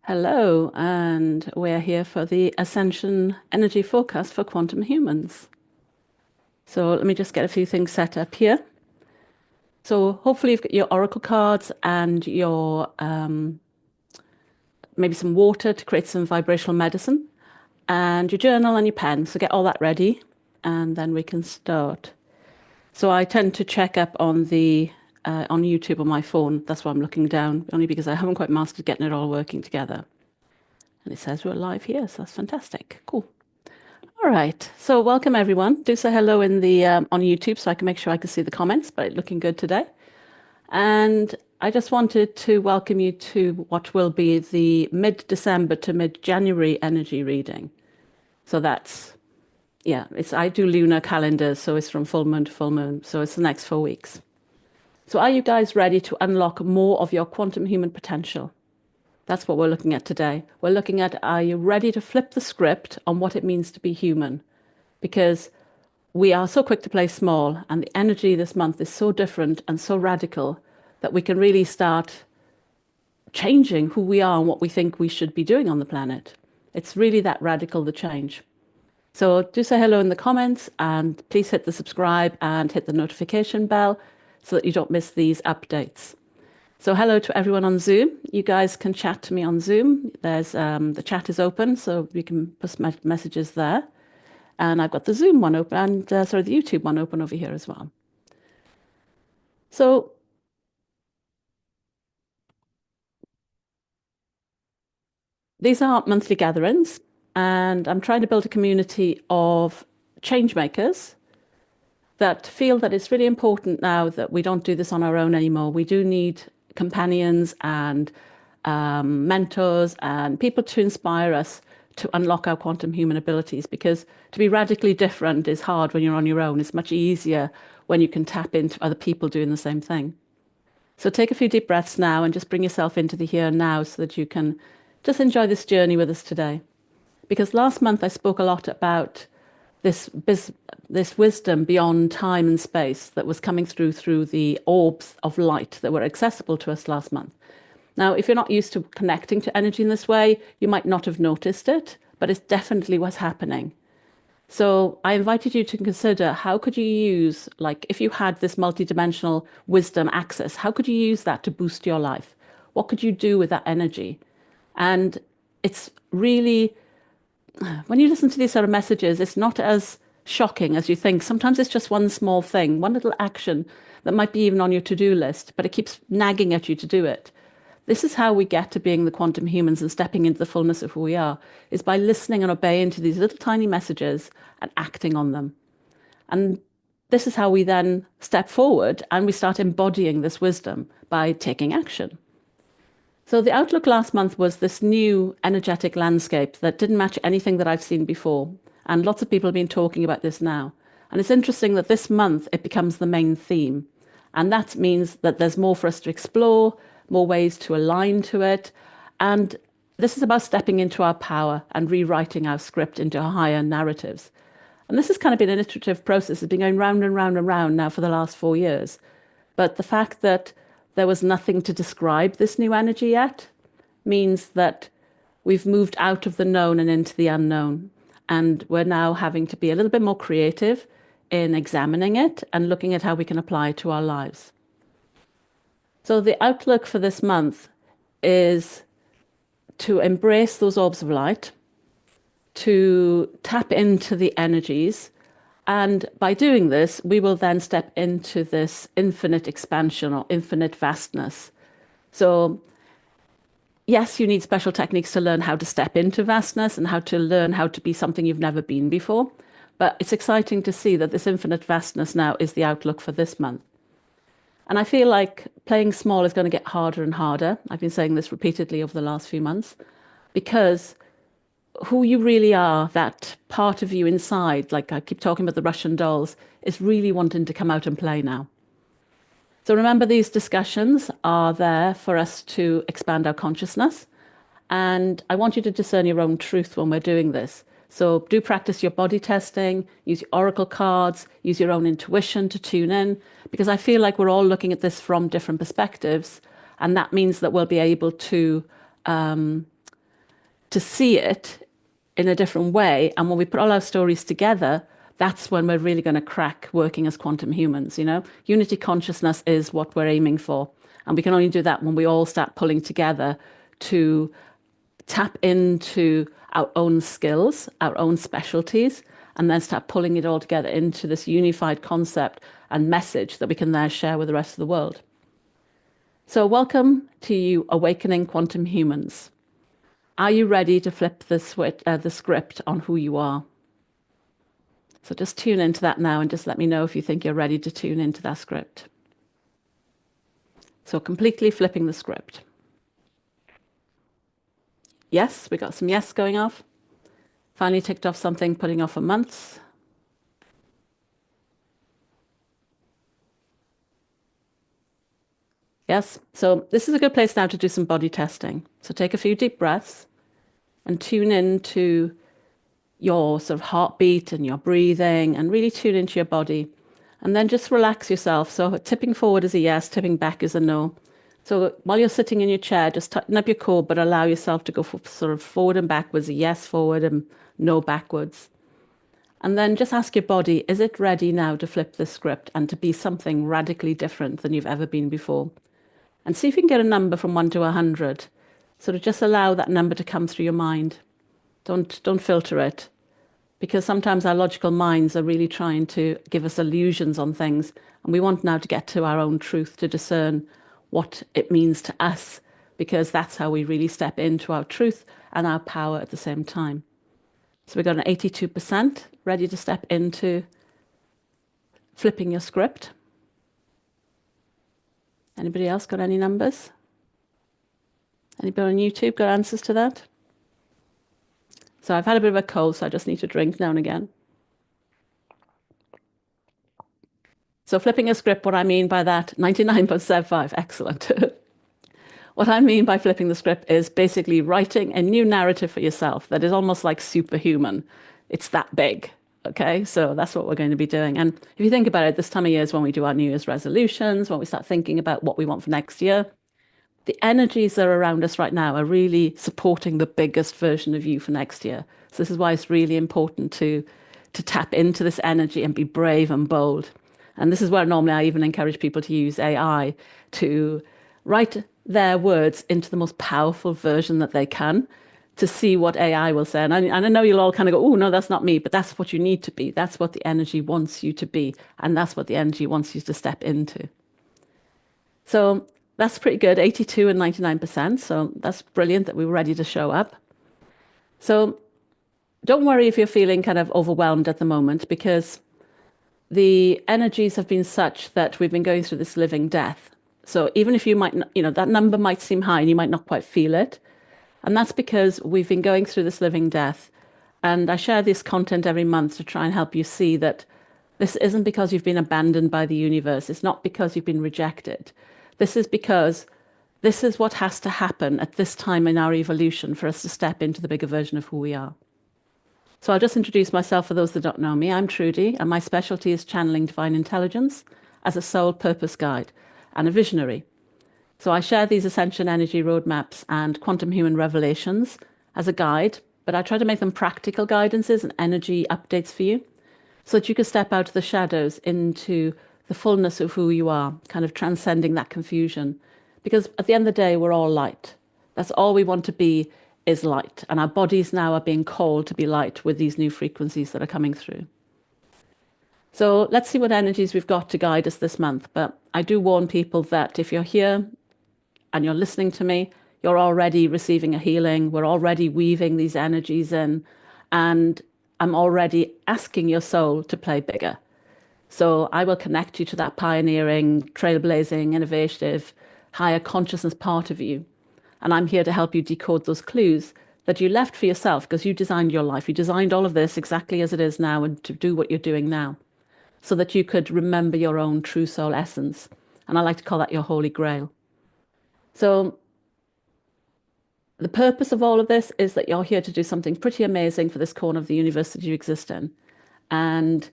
Hello, and we're here for the Ascension energy forecast for quantum humans. So let me just get a few things set up here. So hopefully you've got your oracle cards and your maybe some water to create some vibrational medicine, and your journal and your pen. So get all that ready, and then we can start. So I tend to check up on the on YouTube on my phone. That's why I'm looking down, only because I haven't quite mastered getting it all working together. And it says we're live here, so that's fantastic. Cool. All right. So welcome everyone. Do say hello in the on YouTube so I can make sure I can see the comments, but it's looking good today. And I just wanted to welcome you to what will be the mid-December to mid-January energy reading. So that's, yeah, I do lunar calendars, so it's from full moon to full moon. So it's the next 4 weeks. So are you guys ready to unlock more of your quantum human potential? That's what we're looking at today. We're looking at, are you ready to flip the script on what it means to be human? Because we are so quick to play small, and the energy this month is so different and so radical that we can really start changing who we are and what we think we should be doing on the planet. It's really that radical, the change. So do say hello in the comments, and please hit the subscribe and hit the notification bell so that you don't miss these updates. So hello to everyone on Zoom. You guys can chat to me on Zoom. There's the chat is open, so we can post messages there. And I've got the Zoom one open, and the YouTube one open over here as well. So these are monthly gatherings, and I'm trying to build a community of change makers that feel that it's really important now that we don't do this on our own anymore. We do need companions and mentors and people to inspire us to unlock our quantum human abilities, because to be radically different is hard when you're on your own. It's much easier when you can tap into other people doing the same thing. So take a few deep breaths now and just bring yourself into the here and now so that you can just enjoy this journey with us today. Because last month I spoke a lot about this wisdom beyond time and space that was coming through the orbs of light that were accessible to us last month. Now, if you're not used to connecting to energy in this way, you might not have noticed it, but it's definitely what's happening. So I invited you to consider, how could you use, like if you had this multidimensional wisdom access, how could you use that to boost your life? What could you do with that energy? And it's really, when you listen to these sort of messages, it's not as shocking as you think. Sometimes it's just one small thing, one little action that might be even on your to-do list, but it keeps nagging at you to do it. This is how we get to being the quantum humans and stepping into the fullness of who we are, is by listening and obeying to these little tiny messages and acting on them. And this is how we then step forward and we start embodying this wisdom by taking action. So the outlook last month was this new energetic landscape that didn't match anything that I've seen before. And lots of people have been talking about this now. And it's interesting that this month it becomes the main theme. And that means that there's more for us to explore, more ways to align to it. And this is about stepping into our power and rewriting our script into higher narratives. And this has kind of been an iterative process. It's been going round and round and round now for the last 4 years. But the fact that there was nothing to describe this new energy yet means that we've moved out of the known and into the unknown. And we're now having to be a little bit more creative in examining it and looking at how we can apply it to our lives. So the outlook for this month is to embrace those orbs of light, to tap into the energies. And by doing this, we will then step into this infinite expansion or infinite vastness. So yes, you need special techniques to learn how to step into vastness and how to learn how to be something you've never been before. But it's exciting to see that this infinite vastness now is the outlook for this month. And I feel like playing small is going to get harder and harder. I've been saying this repeatedly over the last few months, because who you really are, that part of you inside, like I keep talking about the Russian dolls, is really wanting to come out and play now. So remember, these discussions are there for us to expand our consciousness. And I want you to discern your own truth when we're doing this. So do practice your body testing, use your oracle cards, use your own intuition to tune in, because I feel like we're all looking at this from different perspectives. And that means that we'll be able to to see it in a different way. And when we put all our stories together, that's when we're really going to crack working as quantum humans, you know? Unity consciousness is what we're aiming for. And we can only do that when we all start pulling together to tap into our own skills, our own specialties, and then start pulling it all together into this unified concept and message that we can then share with the rest of the world. So welcome to you, Awakening Quantum Humans. Are you ready to flip the script on who you are? So just tune into that now and just let me know if you think you're ready to tune into that script. So completely flipping the script. Yes, we got some yes going off. Finally ticked off something, putting off for months. Yes, so this is a good place now to do some body testing. So take a few deep breaths and tune into your sort of heartbeat and your breathing and really tune into your body. And then just relax yourself. So tipping forward is a yes, tipping back is a no. So while you're sitting in your chair, just tighten up your core, but allow yourself to go sort of forward and backwards, a yes forward and no backwards. And then just ask your body, is it ready now to flip the script and to be something radically different than you've ever been before? And see if you can get a number from 1 to 100. Sort of just allow that number to come through your mind. Don't filter it. Because sometimes our logical minds are really trying to give us illusions on things. And we want now to get to our own truth, to discern what it means to us. Because that's how we really step into our truth and our power at the same time. So we've got an 82% ready to step into flipping your script. Anybody else got any numbers? Anybody on YouTube got answers to that? So I've had a bit of a cold, so I just need to drink now and again. So flipping a script, what I mean by that, 99.75, excellent. What I mean by flipping the script is basically writing a new narrative for yourself that is almost like superhuman. It's that big. Okay, so that's what we're going to be doing. And if you think about it, this time of year is when we do our New Year's resolutions, when we start thinking about what we want for next year. The energies that are around us right now are really supporting the biggest version of you for next year. So this is why it's really important to tap into this energy and be brave and bold. And this is where normally I even encourage people to use AI to write their words into the most powerful version that they can, to see what AI will say. And I know you'll all kind of go, oh, no, that's not me, but that's what you need to be. That's what the energy wants you to be. And that's what the energy wants you to step into. So that's pretty good, 82 and 99%. So that's brilliant that we were ready to show up. So don't worry if you're feeling kind of overwhelmed at the moment, because the energies have been such that we've been going through this living death. So even if you might, that number might seem high and you might not quite feel it. And that's because we've been going through this living death. And I share this content every month to try and help you see that this isn't because you've been abandoned by the universe. It's not because you've been rejected. This is because this is what has to happen at this time in our evolution for us to step into the bigger version of who we are. So I'll just introduce myself for those that don't know me. I'm Trudy, and my specialty is channeling divine intelligence as a soul purpose guide and a visionary. So I share these ascension energy roadmaps and quantum human revelations as a guide, but I try to make them practical guidances and energy updates for you so that you can step out of the shadows into the fullness of who you are, kind of transcending that confusion. Because at the end of the day, we're all light. That's all we want to be, is light. And our bodies now are being called to be light with these new frequencies that are coming through. So let's see what energies we've got to guide us this month. But I do warn people that if you're here and you're listening to me, you're already receiving a healing. We're already weaving these energies in. And I'm already asking your soul to play bigger. So I will connect you to that pioneering, trailblazing, innovative, higher consciousness part of you. And I'm here to help you decode those clues that you left for yourself, because you designed your life. You designed all of this exactly as it is now and to do what you're doing now, so that you could remember your own true soul essence. And I like to call that your holy grail. So the purpose of all of this is that you're here to do something pretty amazing for this corner of the universe that you exist in. And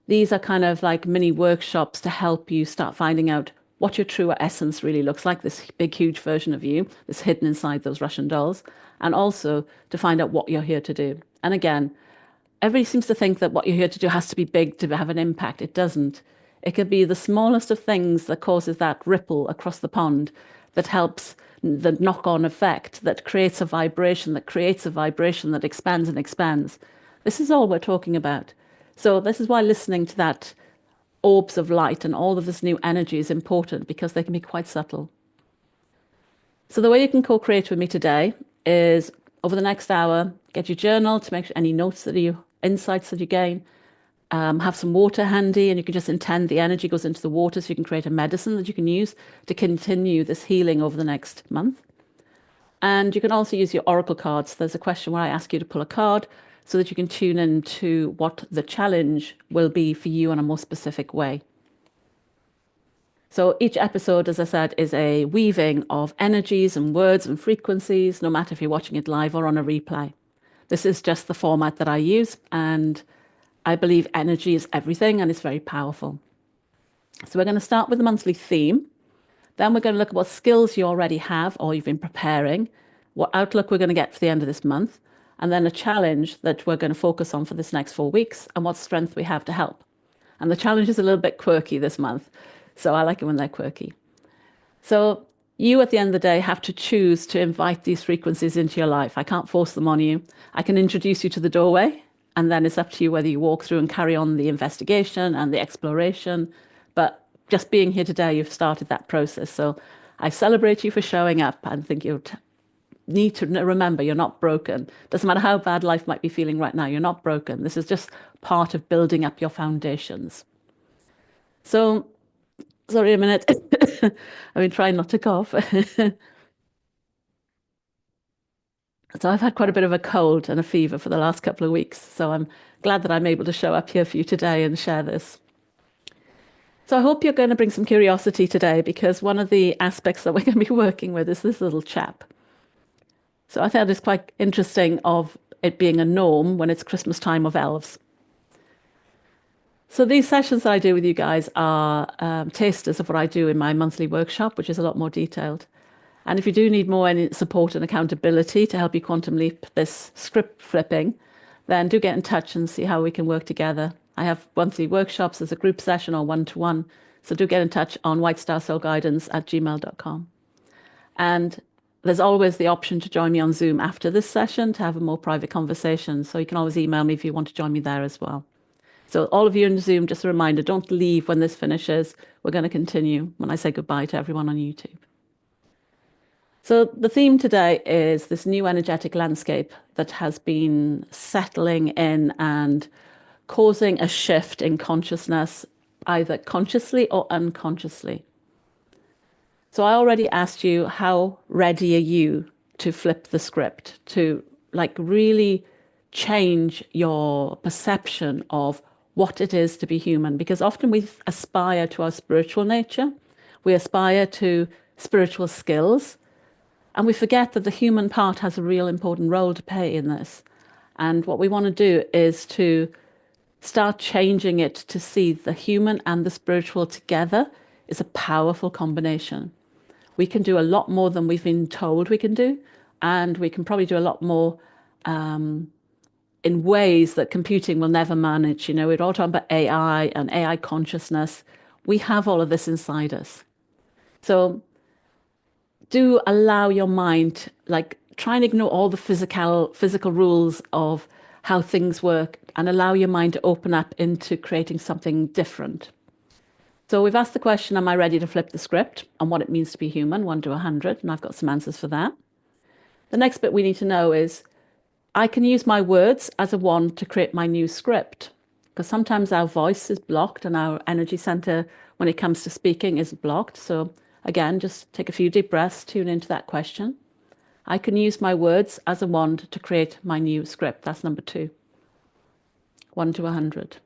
these are kind of like mini workshops to help you start finding out what your true essence really looks like, this big, huge version of you that's hidden inside those Russian dolls, and also to find out what you're here to do. And again, everybody seems to think that what you're here to do has to be big to have an impact. It doesn't. It could be the smallest of things that causes that ripple across the pond that helps the knock-on effect, that creates a vibration, that expands and expands. This is all we're talking about. So this is why listening to that orbs of light and all of this new energy is important, because they can be quite subtle. So the way you can co-create with me today is over the next hour, get your journal to make sure any notes that you, insights that you gain, have some water handy, and you can just intend the energy goes into the water so you can create a medicine that you can use to continue this healing over the next month. And you can also use your oracle cards. There's a question where I ask you to pull a card so that you can tune into what the challenge will be for you in a more specific way. So each episode, as I said, is a weaving of energies and words and frequencies, no matter if you're watching it live or on a replay. This is just the format that I use, and I believe energy is everything and it's very powerful. So we're going to start with the monthly theme. Then we're going to look at what skills you already have or you've been preparing, what outlook we're going to get for the end of this month, and then a challenge that we're going to focus on for this next 4 weeks and what strength we have to help. And the challenge is a little bit quirky this month, so I like it when they're quirky. So you, at the end of the day, have to choose to invite these frequencies into your life. I can't force them on you. I can introduce you to the doorway, and then it's up to you whether you walk through and carry on the investigation and the exploration. But just being here today, you've started that process. So I celebrate you for showing up, and think you need to remember you're not broken. Doesn't matter how bad life might be feeling right now, you're not broken. This is just part of building up your foundations. So, sorry a minute. I've been trying not to cough. So I've had quite a bit of a cold and a fever for the last couple of weeks. So I'm glad that I'm able to show up here for you today and share this. So I hope you're going to bring some curiosity today, because one of the aspects that we're going to be working with is this little chap. So I thought it's quite interesting of it being a norm when it's Christmas time of elves. So these sessions that I do with you guys are tasters of what I do in my monthly workshop, which is a lot more detailed. And if you do need more any support and accountability to help you quantum leap this script flipping, then do get in touch and see how we can work together. I have monthly workshops as a group session or one-to-one. So do get in touch on whitestarsoulguidance@gmail.com. And there's always the option to join me on Zoom after this session to have a more private conversation. So you can always email me if you want to join me there as well. So all of you in Zoom, just a reminder, don't leave when this finishes. We're going to continue when I say goodbye to everyone on YouTube. So the theme today is this new energetic landscape that has been settling in and causing a shift in consciousness, either consciously or unconsciously. So I already asked you, how ready are you to flip the script, to like really change your perception of what it is to be human? Because often we aspire to our spiritual nature, we aspire to spiritual skills, and we forget that the human part has a real important role to play in this. And what we want to do is to start changing it to see the human and the spiritual together is a powerful combination. We can do a lot more than we've been told we can do, and we can probably do a lot more in ways that computing will never manage. You know, we're all talking about AI and AI consciousness. We have all of this inside us. So do allow your mind, like try and ignore all the physical rules of how things work, and allow your mind to open up into creating something different. So we've asked the question, am I ready to flip the script on what it means to be human, 1 to 100? And I've got some answers for that. The next bit we need to know is, I can use my words as a wand to create my new script, because sometimes our voice is blocked and our energy center, when it comes to speaking, is blocked. So again, just take a few deep breaths, tune into that question. I can use my words as a wand to create my new script. That's number 2. 1 to 100.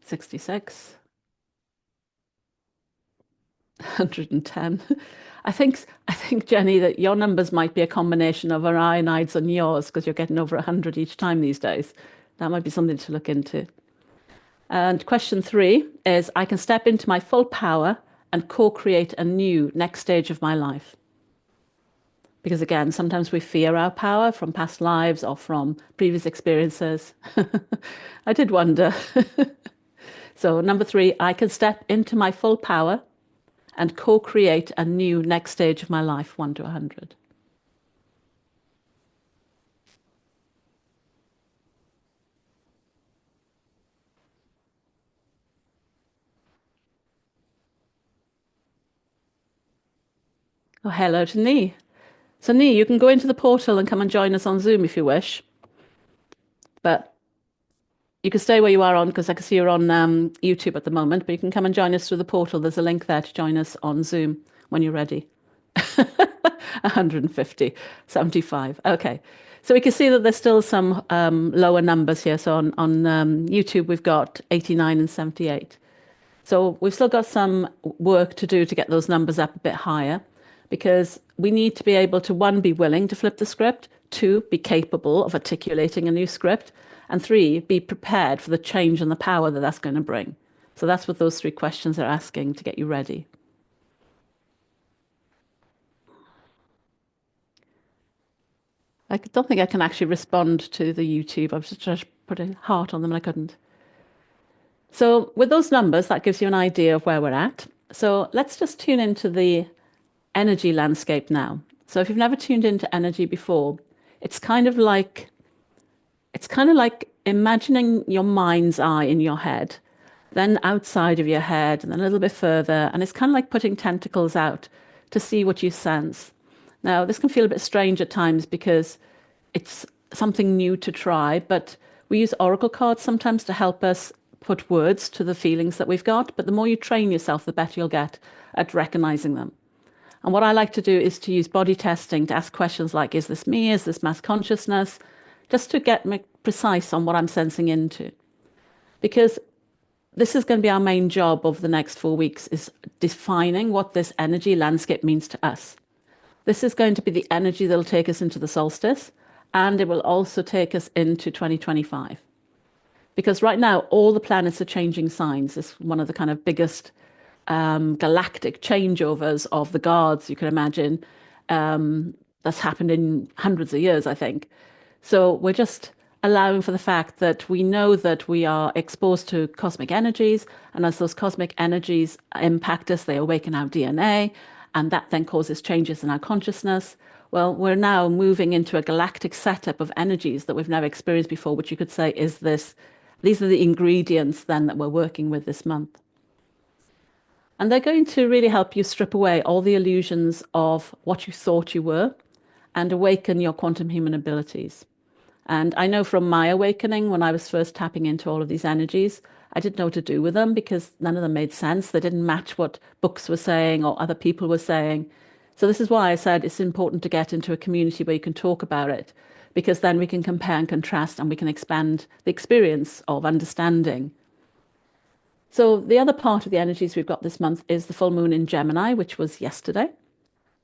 $66. 110. I think Jenny, that your numbers might be a combination of Orionides and yours because you're getting over 100 each time these days. That might be something to look into. And question 3 is I can step into my full power and co-create a new next stage of my life. Because again, sometimes we fear our power from past lives or from previous experiences. I did wonder. So number 3, I can step into my full power and co-create a new next stage of my life, 1 to 100. Oh, hello to Nee. So Nee, you can go into the portal and come and join us on Zoom if you wish. But you can stay where you are on because I can see you're on YouTube at the moment, but you can come and join us through the portal. There's a link there to join us on Zoom when you're ready. 150, 75. Okay. So we can see that there's still some lower numbers here. So on YouTube, we've got 89 and 78. So we've still got some work to do to get those numbers up a bit higher because we need to be able to, 1, be willing to flip the script, 2, be capable of articulating a new script, and 3, be prepared for the change and the power that that's going to bring. So that's what those 3 questions are asking to get you ready. I don't think I can actually respond to the YouTube. I was just trying to put a heart on them and I couldn't. So with those numbers, that gives you an idea of where we're at. So let's just tune into the energy landscape now. So if you've never tuned into energy before, it's kind of like imagining your mind's eye in your head, then outside of your head, and then a little bit further. And it's kind of like putting tentacles out to see what you sense. Now, this can feel a bit strange at times because it's something new to try, but we use oracle cards sometimes to help us put words to the feelings that we've got. But the more you train yourself, the better you'll get at recognizing them. And what I like to do is to use body testing to ask questions like, is this me? Is this mass consciousness? Just to get precise on what I'm sensing into. Because this is going to be our main job over the next 4 weeks, is defining what this energy landscape means to us. This is going to be the energy that'll take us into the solstice, and it will also take us into 2025. Because right now, all the planets are changing signs. It's one of the kind of biggest galactic changeovers of the gods you can imagine. That's happened in hundreds of years, I think. So we're just allowing for the fact that we know that we are exposed to cosmic energies, and as those cosmic energies impact us, they awaken our DNA, and that then causes changes in our consciousness. Well, we're now moving into a galactic setup of energies that we've never experienced before, which you could say is this, these are the ingredients then that we're working with this month. And they're going to really help you strip away all the illusions of what you thought you were and awaken your quantum human abilities. And I know from my awakening, when I was first tapping into all of these energies, I didn't know what to do with them because none of them made sense. They didn't match what books were saying or other people were saying. So this is why I said it's important to get into a community where you can talk about it, because then we can compare and contrast and we can expand the experience of understanding. So the other part of the energies we've got this month is the full moon in Gemini, which was yesterday.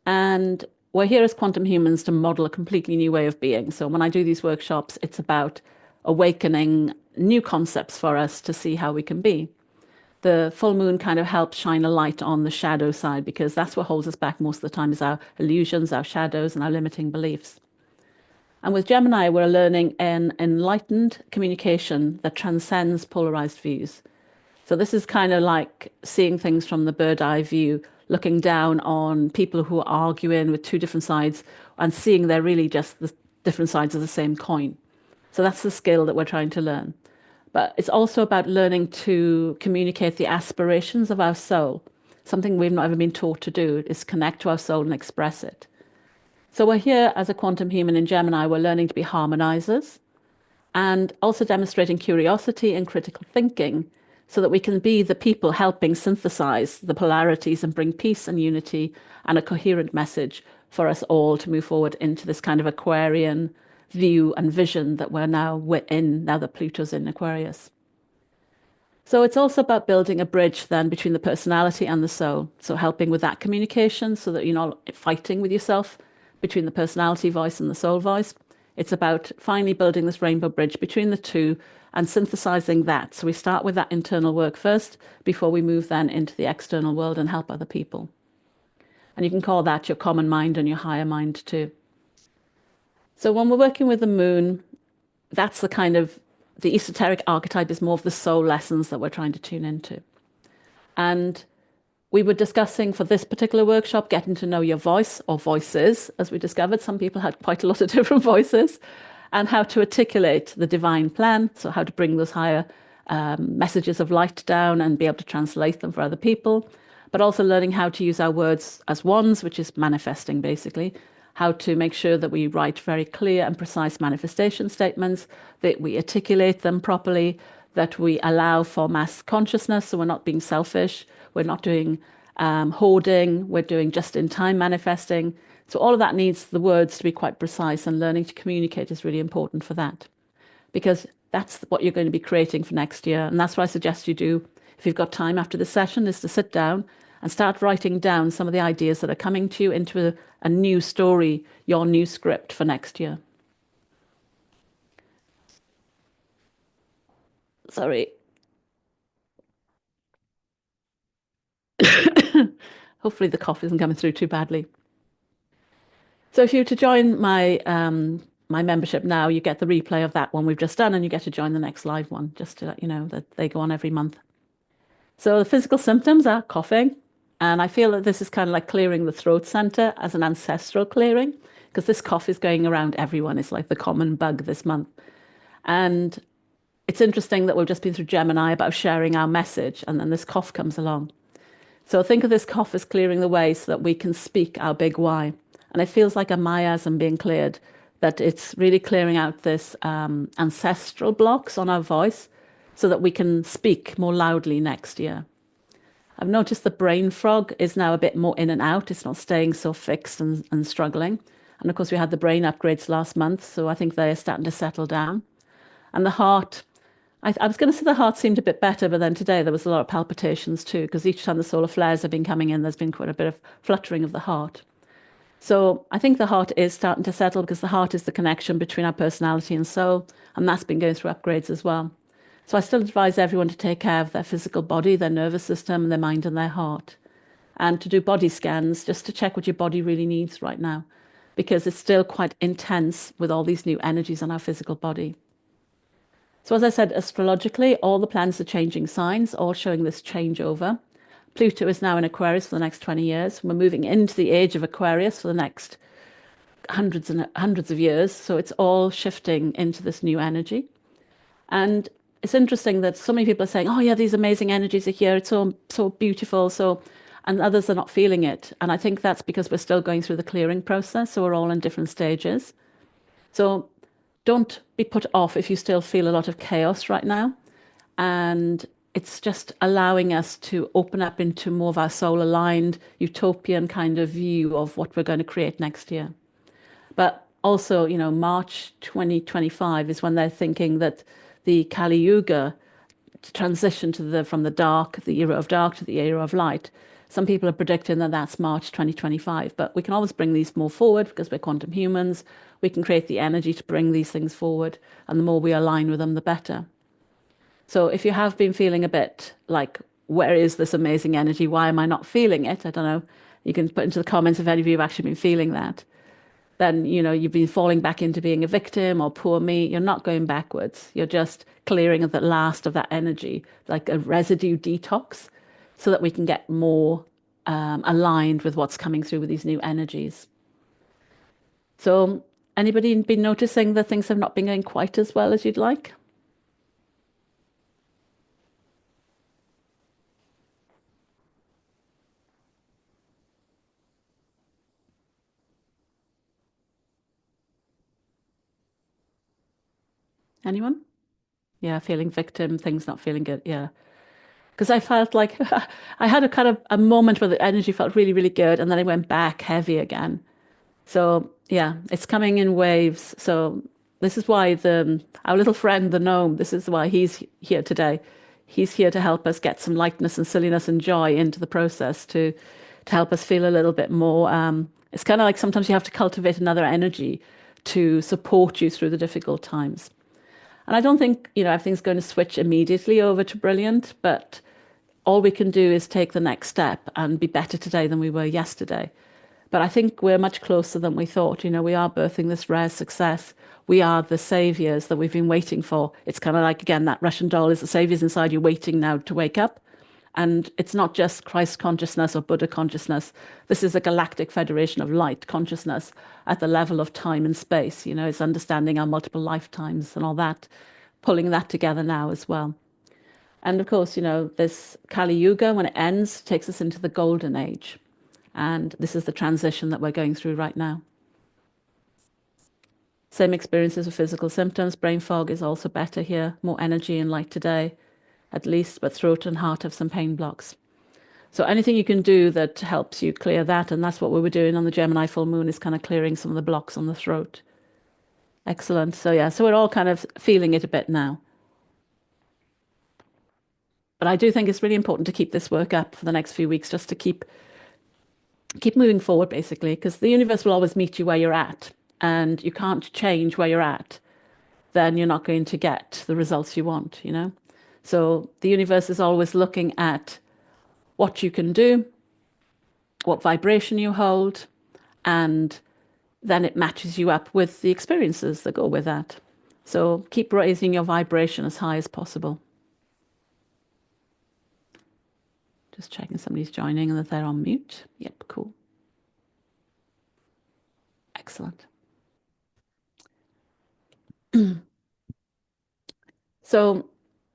And we're here as quantum humans to model a completely new way of being. So when I do these workshops, it's about awakening new concepts for us to see how we can be. The full moon kind of helps shine a light on the shadow side because that's what holds us back most of the time is our illusions, our shadows, and our limiting beliefs. And with Gemini, we're learning an enlightened communication that transcends polarized views. So this is kind of like seeing things from the bird eye view, looking down on people who are arguing with 2 different sides and seeing they're really just the different sides of the same coin. So that's the skill that we're trying to learn. But it's also about learning to communicate the aspirations of our soul. Something we've not ever been taught to do is connect to our soul and express it. So we're here as a quantum human in Gemini, we're learning to be harmonizers and also demonstrating curiosity and critical thinking so that we can be the people helping synthesize the polarities and bring peace and unity and a coherent message for us all to move forward into this kind of Aquarian view and vision that we're in now that Pluto's in Aquarius. So it's also about building a bridge then between the personality and the soul. So helping with that communication so that you're not fighting with yourself between the personality voice and the soul voice. It's about finally building this rainbow bridge between the two and synthesizing that. So we start with that internal work first before we move then into the external world and help other people. And you can call that your common mind and your higher mind too. So when we're working with the moon, that's the kind of the esoteric archetype is more of the soul lessons that we're trying to tune into. And we were discussing for this particular workshop, getting to know your voice or voices, as we discovered. Some people had quite a lot of different voices, and how to articulate the divine plan. So, how to bring those higher messages of light down and be able to translate them for other people. But also learning how to use our words as wands, which is manifesting basically. How to make sure that we write very clear and precise manifestation statements, that we articulate them properly, that we allow for mass consciousness. So, we're not being selfish. We're not doing hoarding. We're doing just-in-time manifesting. So all of that needs the words to be quite precise, and learning to communicate is really important for that, because that's what you're going to be creating for next year. And that's what I suggest you do if you've got time after this session, is to sit down and start writing down some of the ideas that are coming to you into a new story, your new script for next year. Sorry. Hopefully the cough isn't coming through too badly. So if you were to join my membership now, you get the replay of that one we've just done, and you get to join the next live one, just to let you know that they go on every month. So the physical symptoms are coughing, and I feel that this is kind of like clearing the throat center as an ancestral clearing, because this cough is going around everyone. It's like the common bug this month. And it's interesting that we've just been through Gemini about sharing our message, and then this cough comes along. So think of this cough as clearing the way so that we can speak our big why. And it feels like a miasm being cleared, that it's really clearing out this ancestral blocks on our voice so that we can speak more loudly next year. I've noticed the brain fog is now a bit more in and out. It's not staying so fixed and struggling. And of course, we had the brain upgrades last month, so I think they're starting to settle down. And the heart, I was going to say the heart seemed a bit better, but then today there was a lot of palpitations too, because each time the solar flares have been coming in, there's been quite a bit of fluttering of the heart. So I think the heart is starting to settle, because the heart is the connection between our personality and soul, and that's been going through upgrades as well. So I still advise everyone to take care of their physical body, their nervous system, their mind and their heart, and to do body scans just to check what your body really needs right now, because it's still quite intense with all these new energies on our physical body. So as I said, astrologically, all the planets are changing signs, all showing this changeover. Pluto is now in Aquarius for the next 20 years. We're moving into the age of Aquarius for the next hundreds and hundreds of years. So it's all shifting into this new energy. And it's interesting that so many people are saying, oh yeah, these amazing energies are here. It's so beautiful. And others are not feeling it. And I think that's because we're still going through the clearing process. So we're all in different stages. So don't be put off if you still feel a lot of chaos right now. And it's just allowing us to open up into more of our soul aligned, utopian kind of view of what we're going to create next year. But also, March 2025 is when they're thinking that the Kali Yuga transition from the era of dark to the era of light. Some people are predicting that that's March 2025, but we can always bring these more forward because we're quantum humans. We can create the energy to bring these things forward, and the more we align with them, the better. So if you have been feeling a bit like, where is this amazing energy? Why am I not feeling it? I don't know. You can put into the comments if any of you have actually been feeling that. Then, you've been falling back into being a victim or poor me. You're not going backwards. You're just clearing the last of that energy, like a residue detox, so that we can get more aligned with what's coming through with these new energies. So anybody been noticing that things have not been going quite as well as you'd like? Anyone? Yeah, feeling victim, things not feeling good. Yeah. Because I felt like I had a kind of a moment where the energy felt really, really good, and then it went back heavy again. So yeah, it's coming in waves. So this is why our little friend, the gnome, this is why he's here today. He's here to help us get some lightness and silliness and joy into the process to help us feel a little bit more. It's kind of like sometimes you have to cultivate another energy to support you through the difficult times. And I don't think, everything's going to switch immediately over to brilliant, but all we can do is take the next step and be better today than we were yesterday. But I think we're much closer than we thought. We are birthing this rare success. We are the saviors that we've been waiting for. It's kind of like, again, that Russian doll is the saviors inside you waiting now to wake up. And it's not just Christ consciousness or Buddha consciousness. This is a galactic federation of light consciousness at the level of time and space. It's understanding our multiple lifetimes and all that, pulling that together now as well. And of course, this Kali Yuga, when it ends, takes us into the golden age. And this is the transition that we're going through right now. Same experiences with physical symptoms. Brain fog is also better here. More energy and light today, at least, but throat and heart have some pain blocks. So anything you can do that helps you clear that, and that's what we were doing on the Gemini full moon, is kind of clearing some of the blocks on the throat. Excellent. So yeah, so we're all kind of feeling it a bit now. But I do think it's really important to keep this work up for the next few weeks, just to keep moving forward, basically, because the universe will always meet you where you're at, and you can't change where you're at. Then you're not going to get the results you want, So the universe is always looking at what you can do, what vibration you hold, and then it matches you up with the experiences that go with that. So keep raising your vibration as high as possible. Just checking somebody's joining and that they're on mute. Yep, cool. Excellent. So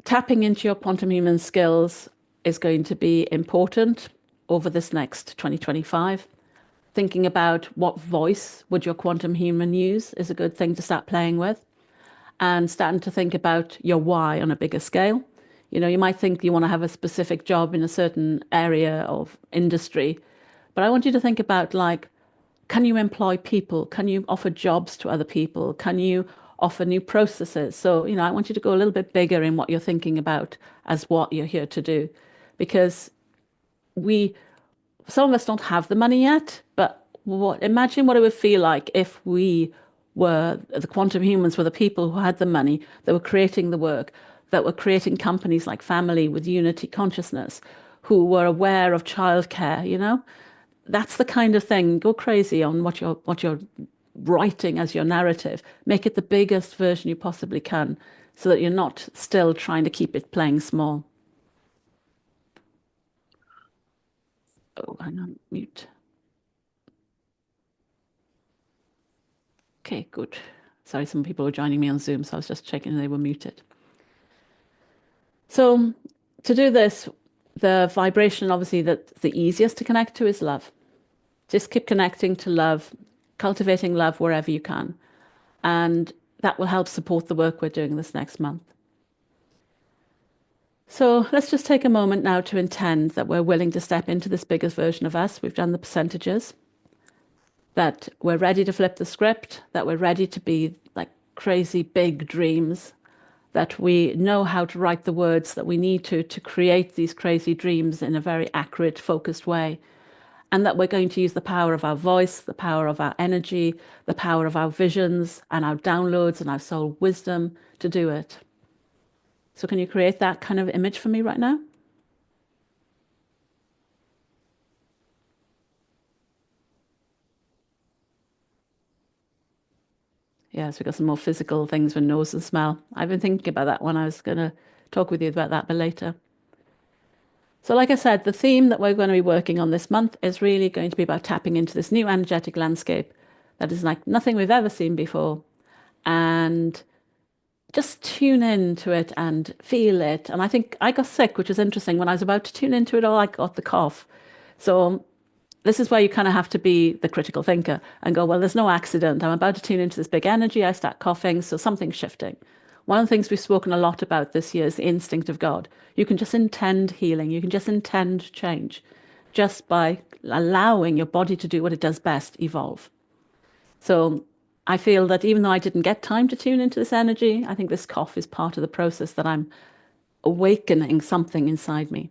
tapping into your quantum human skills is going to be important over this next 2025. Thinking about what voice would your quantum human use is a good thing to start playing with, and starting to think about your why on a bigger scale. You might think you want to have a specific job in a certain area of industry, but I want you to think about, like, can you employ people? Can you offer jobs to other people? Can you offer new processes? So, I want you to go a little bit bigger in what you're thinking about as what you're here to do, because some of us don't have the money yet, but imagine what it would feel like if the quantum humans were the people who had the money, that were creating the work, that were creating companies like Family with Unity Consciousness, who were aware of childcare, That's the kind of thing. Go crazy on what you're writing as your narrative. Make it the biggest version you possibly can, so that you're not still trying to keep it playing small. Oh, hang on, mute. Okay, good. Sorry, some people were joining me on Zoom, so I was just checking they were muted. So to do this, the vibration, obviously, that's the easiest to connect to is love. Just keep connecting to love, cultivating love wherever you can. And that will help support the work we're doing this next month. So let's just take a moment now to intend that we're willing to step into this biggest version of us. We've done the percentages, that we're ready to flip the script, that we're ready to be like crazy big dreams, that we know how to write the words that we need to create these crazy dreams in a very accurate, focused way. And that we're going to use the power of our voice, the power of our energy, the power of our visions and our downloads and our soul wisdom to do it. So can you create that kind of image for me right now? Yeah, so we've got some more physical things with nose and smell. I've been thinking about that one. I was going to talk with you about that but later. So like I said, the theme that we're going to be working on this month is really going to be about tapping into this new energetic landscape that is like nothing we've ever seen before. And just tune into it and feel it. And I think I got sick, which was interesting. When I was about to tune into it all, I got the cough. So this is where you kind of have to be the critical thinker and go, well, there's no accident. I'm about to tune into this big energy. I start coughing, so something's shifting. One of the things we've spoken a lot about this year is the instinct of God. You can just intend healing. You can just intend change just by allowing your body to do what it does best, evolve. So I feel that even though I didn't get time to tune into this energy, I think this cough is part of the process that I'm awakening something inside me.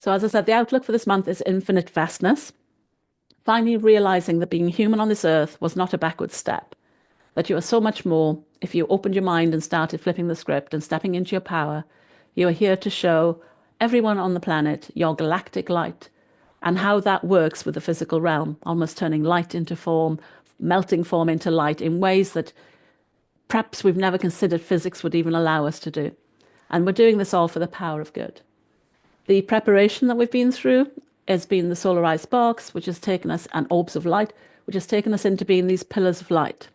So as I said, the outlook for this month is infinite vastness. Finally realizing that being human on this earth was not a backward step, that you are so much more if you opened your mind and started flipping the script and stepping into your power. You are here to show everyone on the planet your galactic light and how that works with the physical realm, almost turning light into form, melting form into light in ways that perhaps we've never considered physics would even allow us to do. And we're doing this all for the power of good. The preparation that we've been through has been the solarized sparks, which has taken us, and orbs of light, which has taken us into being these pillars of light.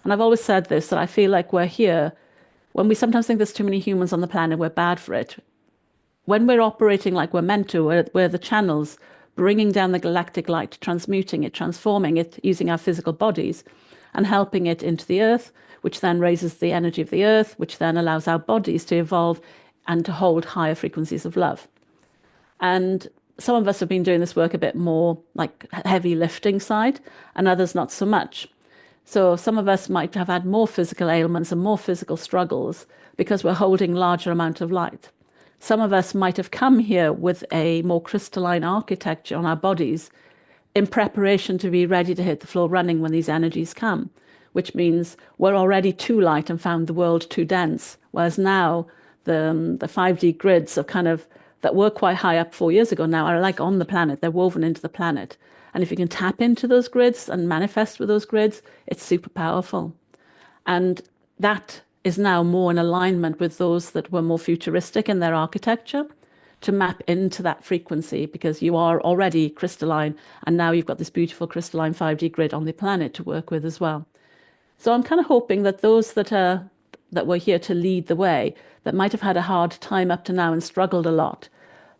And I've always said this, that I feel like we're here, when we sometimes think there's too many humans on the planet, we're bad for it. When we're operating like we're meant to, we're the channels, bringing down the galactic light, transmuting it, transforming it, using our physical bodies, and helping it into the earth, which then raises the energy of the earth, which then allows our bodies to evolve and to hold higher frequencies of love. And some of us have been doing this work a bit more like heavy lifting side, and others not so much. So some of us might have had more physical ailments and more physical struggles because we're holding larger amount of light. Some of us might have come here with a more crystalline architecture on our bodies in preparation to be ready to hit the floor running when these energies come, which means we're already too light and found the world too dense. Whereas now the 5D grids are kind of that were quite high up 4 years ago now are like on the planet. They're woven into the planet. And if you can tap into those grids and manifest with those grids, it's super powerful. And that is now more in alignment with those that were more futuristic in their architecture to map into that frequency, because you are already crystalline. And now you've got this beautiful crystalline 5D grid on the planet to work with as well. So I'm kind of hoping that those that were here to lead the way, that might have had a hard time up to now and struggled a lot,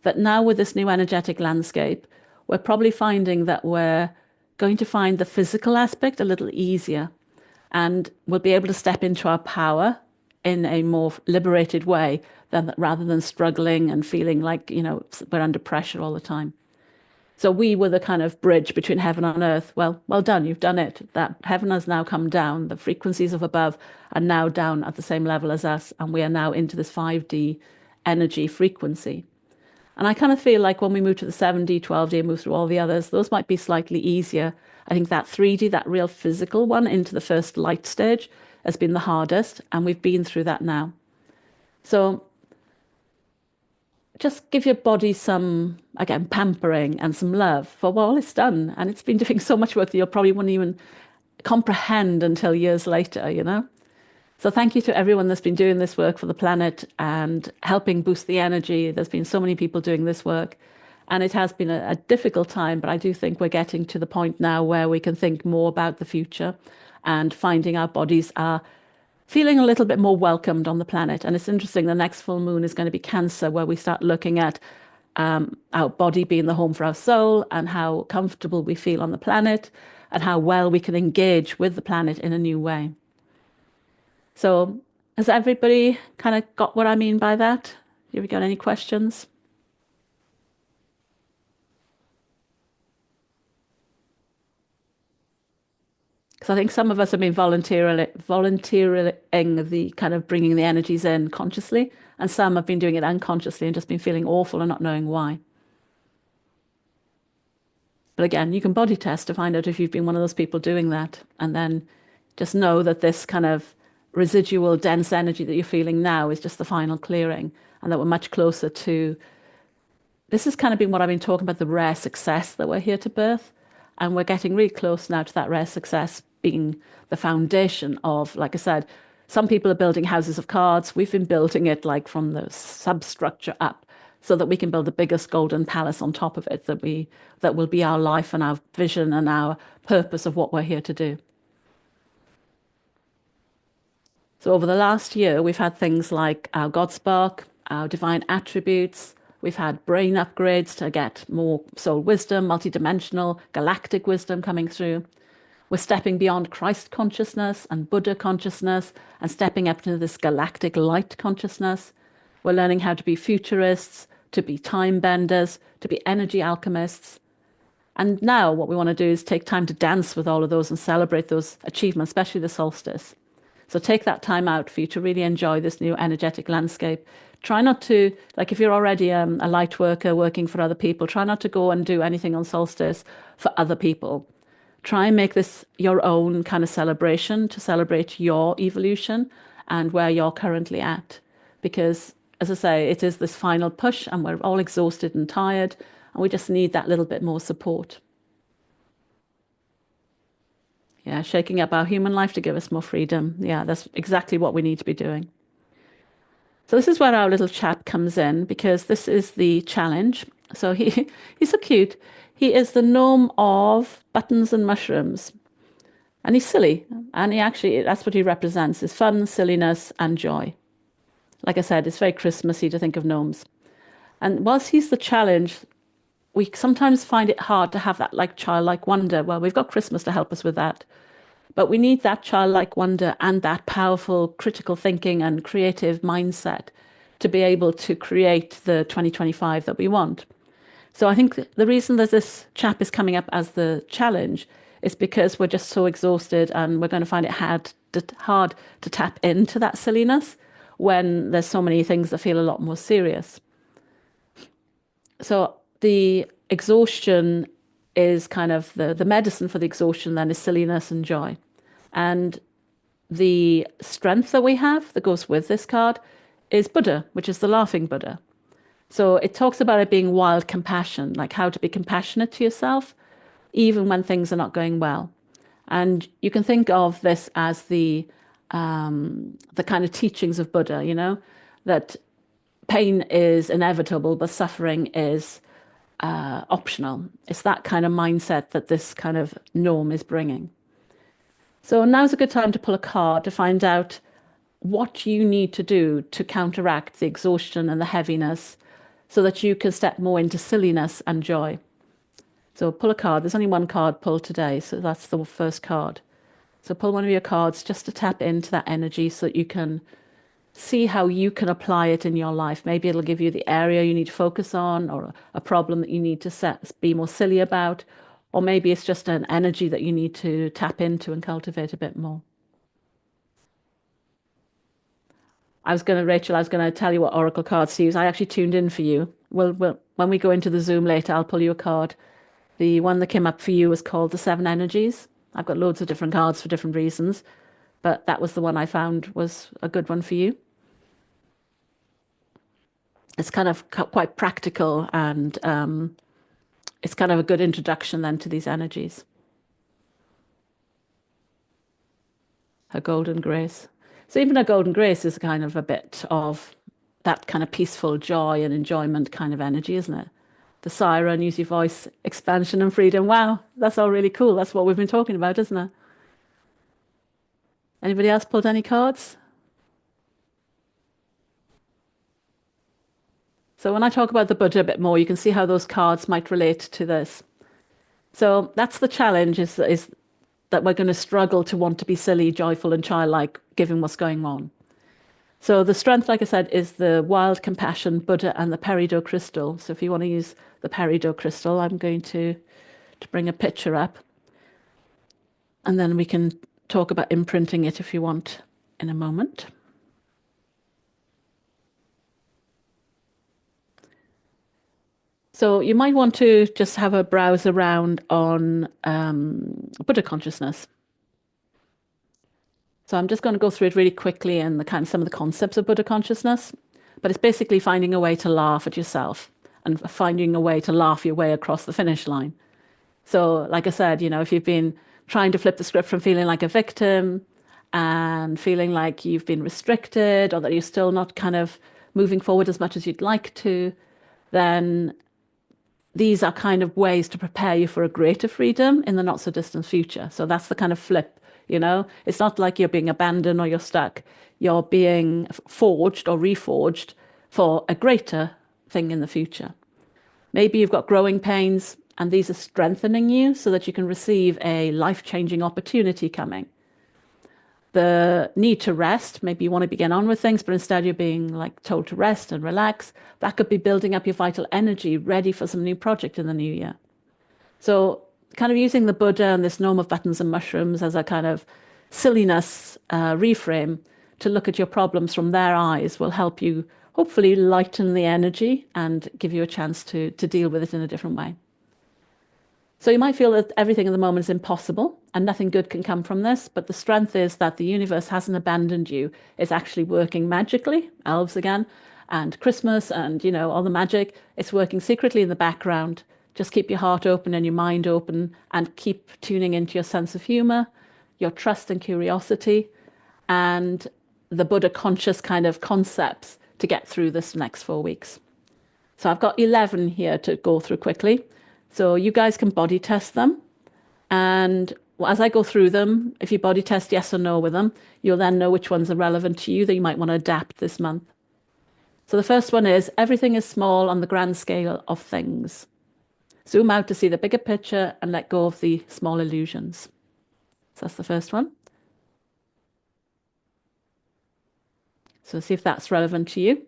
that now with this new energetic landscape, we're probably finding that we're going to find the physical aspect a little easier, and we'll be able to step into our power in a more liberated way rather than struggling and feeling like, we're under pressure all the time. So we were the kind of bridge between heaven and earth. Well done, you've done it. That heaven has now come down. The frequencies of above are now down at the same level as us, and we are now into this 5D energy frequency. And I kind of feel like when we move to the 7D, 12D, and move through all the others, those might be slightly easier. I think that 3D, that real physical one into the first light stage, has been the hardest, and we've been through that now. So just give your body some, again, pampering and some love for what all it's done. And it's been doing so much work that you probably wouldn't even comprehend until years later. So thank you to everyone that's been doing this work for the planet and helping boost the energy. There's been so many people doing this work. And it has been a difficult time, but I do think we're getting to the point now where we can think more about the future and finding our bodies are feeling a little bit more welcomed on the planet. And it's interesting, the next full moon is going to be Cancer, where we start looking at our body being the home for our soul and how comfortable we feel on the planet and how well we can engage with the planet in a new way. So has everybody kind of got what I mean by that? Have you got any questions? Because I think some of us have been volunteering the kind of bringing the energies in consciously, and some have been doing it unconsciously and just been feeling awful and not knowing why. But again, you can body test to find out if you've been one of those people doing that, and then just know that this kind of residual dense energy that you're feeling now is just the final clearing, and that we're much closer to. This has kind of been what I've been talking about, the rare success that we're here to birth. And we're getting really close now to that rare success being the foundation of, like I said, some people are building houses of cards. We've been building it like from the substructure up so that we can build the biggest golden palace on top of it that will be our life and our vision and our purpose of what we're here to do. So over the last year, we've had things like our God Spark, our divine attributes. We've had brain upgrades to get more soul wisdom, multidimensional, galactic wisdom coming through. We're stepping beyond Christ consciousness and Buddha consciousness and stepping up into this galactic light consciousness. We're learning how to be futurists, to be time benders, to be energy alchemists. And now what we want to do is take time to dance with all of those and celebrate those achievements, especially the solstice. So take that time out for you to really enjoy this new energetic landscape. Try not to, like if you're already a light worker working for other people, try not to go and do anything on solstice for other people. Try and make this your own kind of celebration to celebrate your evolution and where you're currently at. Because, as I say, it is this final push and we're all exhausted and tired, and we just need that little bit more support. Yeah, shaking up our human life to give us more freedom. Yeah, that's exactly what we need to be doing. So this is where our little chap comes in, because this is the challenge. So he's so cute. He is the gnome of buttons and mushrooms. And he's silly. And he actually, that's what he represents, is fun, silliness, and joy. Like I said, it's very Christmassy to think of gnomes. And whilst he's the challenge, we sometimes find it hard to have that like childlike wonder. Well, we've got Christmas to help us with that. But we need that childlike wonder and that powerful critical thinking and creative mindset to be able to create the 2025 that we want. So I think the reason that this chap is coming up as the challenge is because we're just so exhausted and we're going to find it hard to tap into that silliness when there's so many things that feel a lot more serious. So the exhaustion is kind of the medicine for the exhaustion then is silliness and joy. And the strength that we have that goes with this card is Buddha, which is the laughing Buddha. So it talks about it being wild compassion, like how to be compassionate to yourself, even when things are not going well. And you can think of this as the kind of teachings of Buddha, you know, that pain is inevitable, but suffering is optional. It's that kind of mindset that this kind of norm is bringing. So now's a good time to pull a card to find out what you need to do to counteract the exhaustion and the heaviness so that you can step more into silliness and joy. So pull a card. There's only one card pulled today, so that's the first card. So pull one of your cards just to tap into that energy so that you can see how you can apply it in your life. Maybe it'll give you the area you need to focus on or a problem that you need to be more silly about. Or maybe it's just an energy that you need to tap into and cultivate a bit more. Rachel, I was going to tell you what oracle cards to use. I actually tuned in for you. When we go into the Zoom later, I'll pull you a card. The one that came up for you was called the Seven Energies. I've got loads of different cards for different reasons, but that was the one I found was a good one for you. It's kind of quite practical and it's kind of a good introduction then to these energies. Her golden grace. So even a golden grace is kind of a bit of that kind of peaceful joy and enjoyment kind of energy, isn't it? The siren, use your voice, expansion and freedom. Wow, that's all really cool. That's what we've been talking about, isn't it? Anybody else pulled any cards? So when I talk about the Buddha a bit more, you can see how those cards might relate to this. So that's the challenge is that we're going to struggle to want to be silly, joyful and childlike given what's going on. So the strength, like I said, is the wild compassion, Buddha and the peridot crystal. So if you want to use the peridot crystal, I'm going to bring a picture up. And then we can talk about imprinting it if you want in a moment. So you might want to just have a browse around on Buddha consciousness. So I'm just going to go through it really quickly and some of the concepts of Buddha consciousness. But it's basically finding a way to laugh at yourself and finding a way to laugh your way across the finish line. So like I said, you know, if you've been trying to flip the script from feeling like a victim and feeling like you've been restricted or that you're still not kind of moving forward as much as you'd like to, then these are kind of ways to prepare you for a greater freedom in the not so distant future. So that's the kind of flip, you know, it's not like you're being abandoned or you're stuck. You're being forged or reforged for a greater thing in the future. Maybe you've got growing pains and these are strengthening you so that you can receive a life-changing opportunity coming. The need to rest, maybe you want to begin on with things, but instead you're being like told to rest and relax. That could be building up your vital energy, ready for some new project in the new year. So kind of using the Buddha and this gnome of buttons and mushrooms as a kind of silliness reframe to look at your problems from their eyes will help you hopefully lighten the energy and give you a chance to deal with it in a different way. So you might feel that everything at the moment is impossible and nothing good can come from this, but the strength is that the universe hasn't abandoned you. It's actually working magically, elves again, and Christmas and, all the magic. It's working secretly in the background. Just keep your heart open and your mind open and keep tuning into your sense of humor, your trust and curiosity, and the Buddha conscious kind of concepts to get through this next 4 weeks. So I've got 11 here to go through quickly. So you guys can body test them. And as I go through them, if you body test yes or no with them, you'll then know which ones are relevant to you that you might want to adapt this month. So the first one is everything is small on the grand scale of things. Zoom out to see the bigger picture and let go of the small illusions. So that's the first one. So see if that's relevant to you.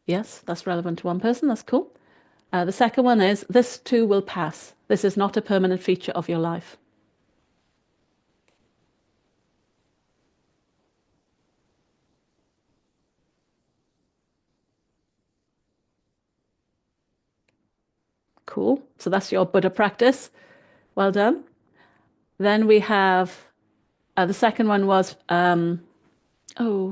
Yes, that's relevant to one person. That's cool. The second one is this too will pass. This is not a permanent feature of your life. Cool. So that's your Buddha practice. Well done. Then we have the second one was oh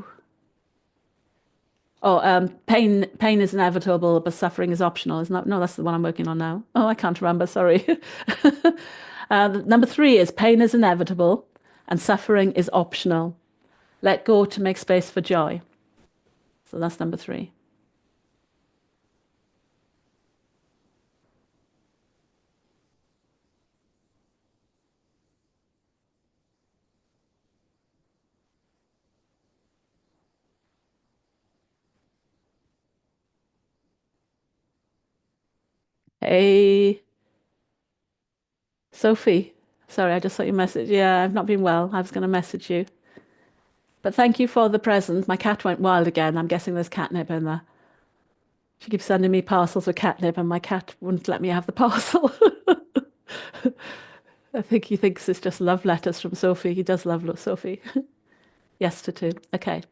pain is inevitable, but suffering is optional. Isn't that? No, that's the one I'm working on now. Oh, I can't remember. Sorry. Number 3 is pain is inevitable and suffering is optional. Let go to make space for joy. So that's number 3. Hey, Sophie. Sorry, I just saw your message. Yeah, I've not been well. I was going to message you. But thank you for the present. My cat went wild again. I'm guessing there's catnip in there. She keeps sending me parcels with catnip, and my cat wouldn't let me have the parcel. I think he thinks it's just love letters from Sophie. He does love Sophie. Yes to two. Okay.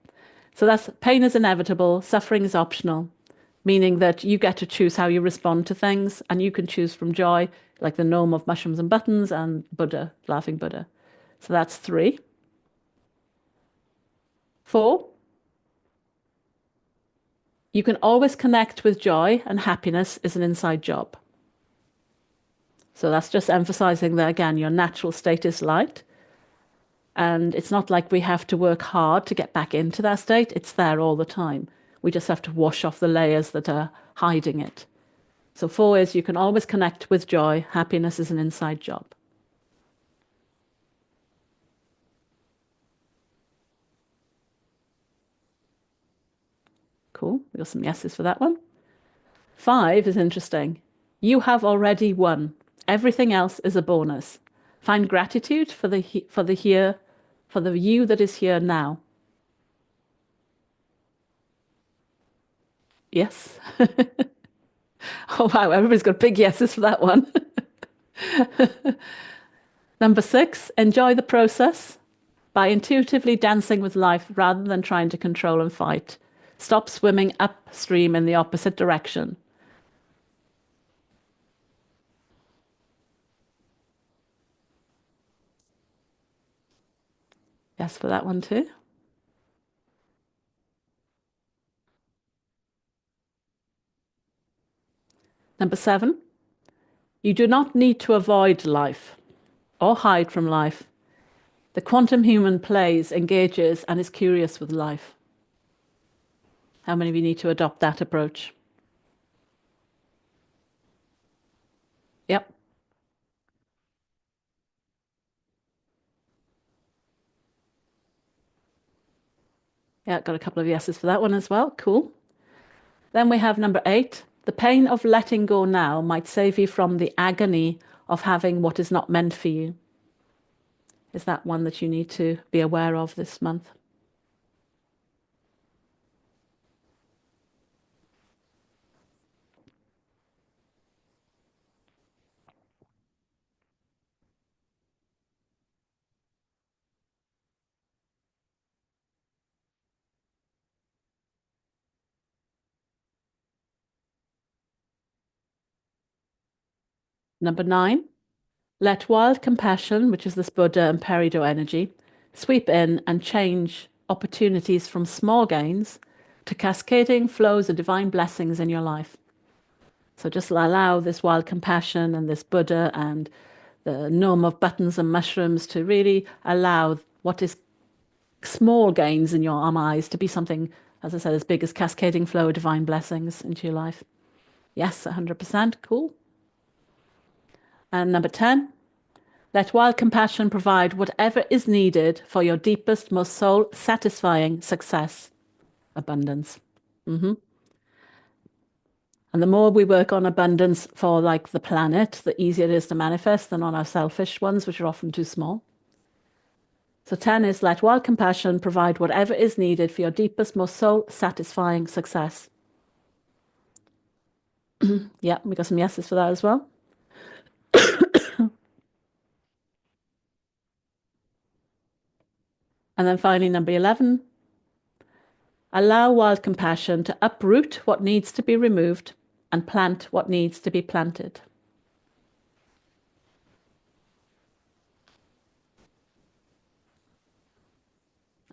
So that's pain is inevitable, suffering is optional, meaning that you get to choose how you respond to things, and you can choose from joy, like the gnome of mushrooms and buttons, and Buddha, laughing Buddha. So that's 3. 4, you can always connect with joy, and happiness is an inside job. So that's just emphasizing that, again, your natural state is light. And it's not like we have to work hard to get back into that state. It's there all the time. We just have to wash off the layers that are hiding it. So 4 is you can always connect with joy. Happiness is an inside job. Cool. We got some yeses for that one. 5 is interesting. You have already won. Everything else is a bonus. Find gratitude for the here, for the you that is here now. Yes. Oh wow, everybody's got big yeses for that one. Number 6, enjoy the process by intuitively dancing with life rather than trying to control and fight. Stop swimming upstream in the opposite direction. Yes, for that one too. Number 7, you do not need to avoid life or hide from life. The quantum human plays, engages, and is curious with life. How many of you need to adopt that approach? Yep. Yeah, got a couple of yeses for that one as well. Cool. Then we have number 8. The pain of letting go now might save you from the agony of having what is not meant for you. Is that one that you need to be aware of this month? Number 9, let wild compassion, which is this Buddha and Peridot energy, sweep in and change opportunities from small gains to cascading flows of divine blessings in your life. So just allow this wild compassion and this Buddha and the gnome of buttons and mushrooms to really allow what is small gains in your eyes to be something, as I said, as big as cascading flow of divine blessings into your life. Yes, 100%. Cool. And number 10, let wild compassion provide whatever is needed for your deepest, most soul satisfying success, abundance. And the more we work on abundance for like the planet, the easier it is to manifest than on our selfish ones, which are often too small. So 10 is let wild compassion provide whatever is needed for your deepest, most soul satisfying success. Yeah, we got some yeses for that as well. And then finally, number 11, allow wild compassion to uproot what needs to be removed and plant what needs to be planted.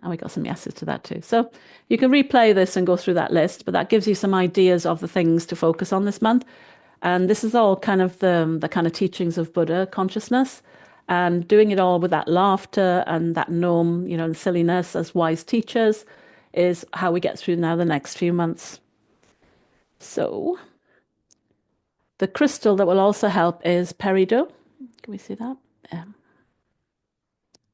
And we got some yeses to that too. So you can replay this and go through that list, but that gives you some ideas of the things to focus on this month. And this is all kind of the kind of teachings of Buddha consciousness, and doing it all with that laughter and that gnome, and silliness as wise teachers is how we get through now the next few months. So the crystal that will also help is peridot. Can we see that?